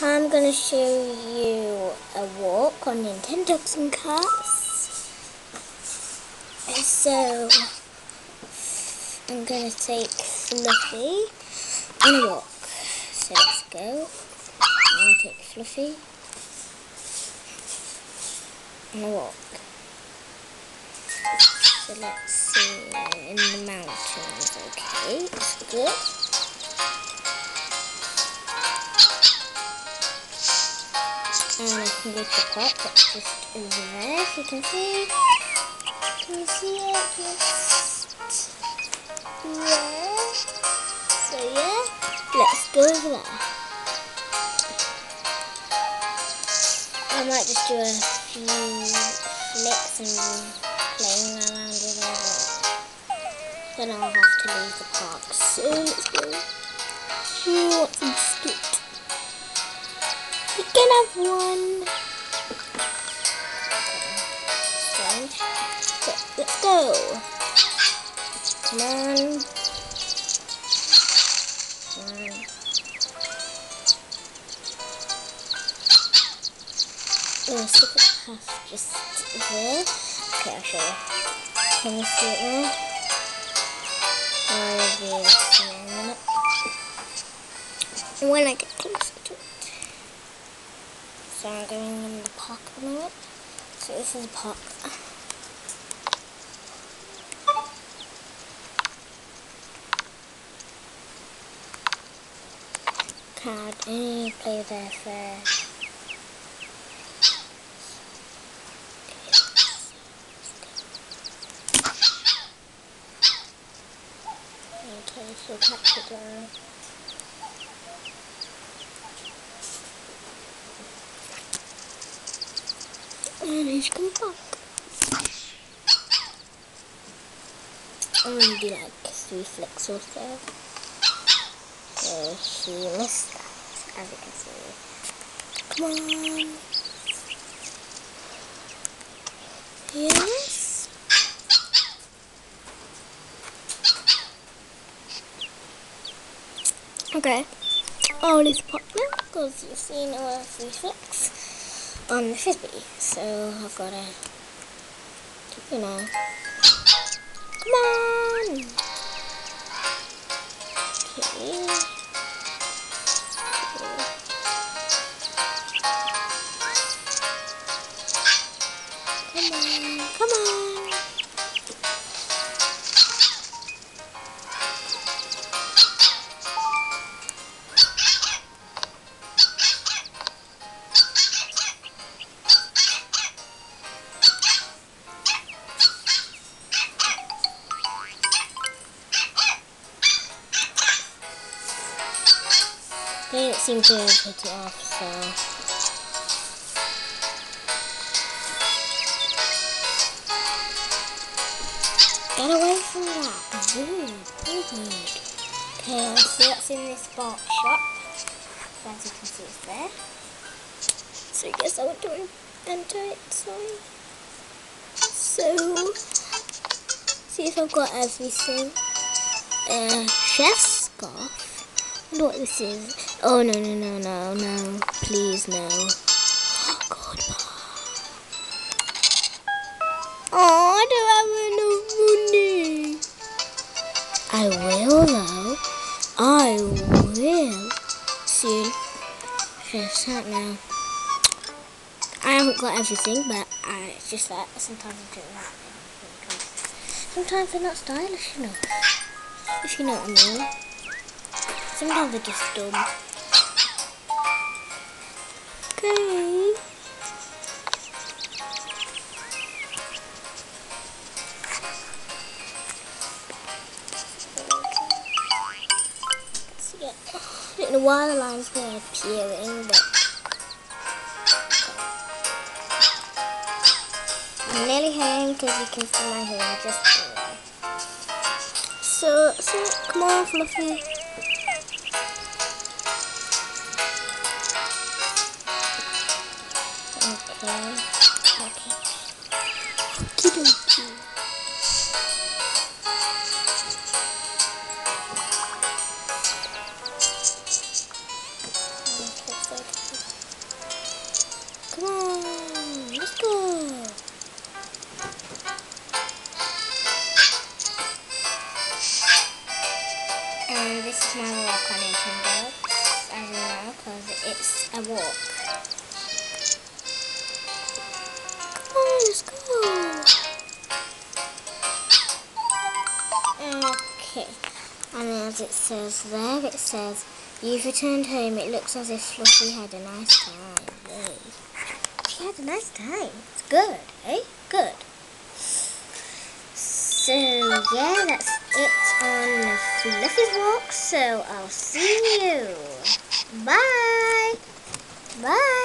I'm going to show you a walk on Nintendogs and Cats. So, I'm going to take Fluffy on a walk. So let's go. I'll take Fluffy on a walk. So let's see, in the mountains, okay, it's good. And I can go to the park that's just over there, if you can see. Can you see it? Just there. So yeah, let's go over there. I might just do a few flicks and playing around with it. Then I'll have to leave the park. So let's go. Who wants some biscuit? You can have one. Strange. So, let's go. Come on. Come on. Oh, secret path just there. Okay, I'll show you. Can you see it there? I'll be able to see it in a minute. When I get closer to it. So I'm going in the park at the moment. So this is a park. Can't only play there first. Okay, so catch it down. And he's come back. I'm going to do like 3 flicks or so. So she missed that, as you can see. Come on. Yes. Okay. Oh, it's pop now because you've seen our 3 flicks on the frisbee. So I've got to, you know. Come on. Okay. Come on. They didn't seem to put it off, so. Get away from that. Rude. Okay, so that's in this box shop. So as you can see, it's there. So I guess I want to enter it, sorry. So, see if I've got everything. Chef's scarf. I wonder what this is. Oh, no. Please, no. Oh, God. Oh, I don't have enough money. I will, though. I will. Soon. Finish that now. I haven't got everything, but it's just that sometimes I do that. Sometimes they're not stylish enough. If you know what I mean. Sometimes they're just dumb. Okay. So yeah, I don't know why the line's been appearing, but I'm nearly home because you can see my hair just there. So come on, Fluffy. Okay. Okey-dokey. Okay, so And this is my walk on Nintendo, as you know, because it's a walk. Come on, let's go. Okay. And as it says there, it says, you've returned home. It looks as if Fluffy had a nice time. Yay. She had a nice time. It's good, eh? Good. So, yeah, that's it on Fluffy's walk. So, I'll see you. Bye. Bye.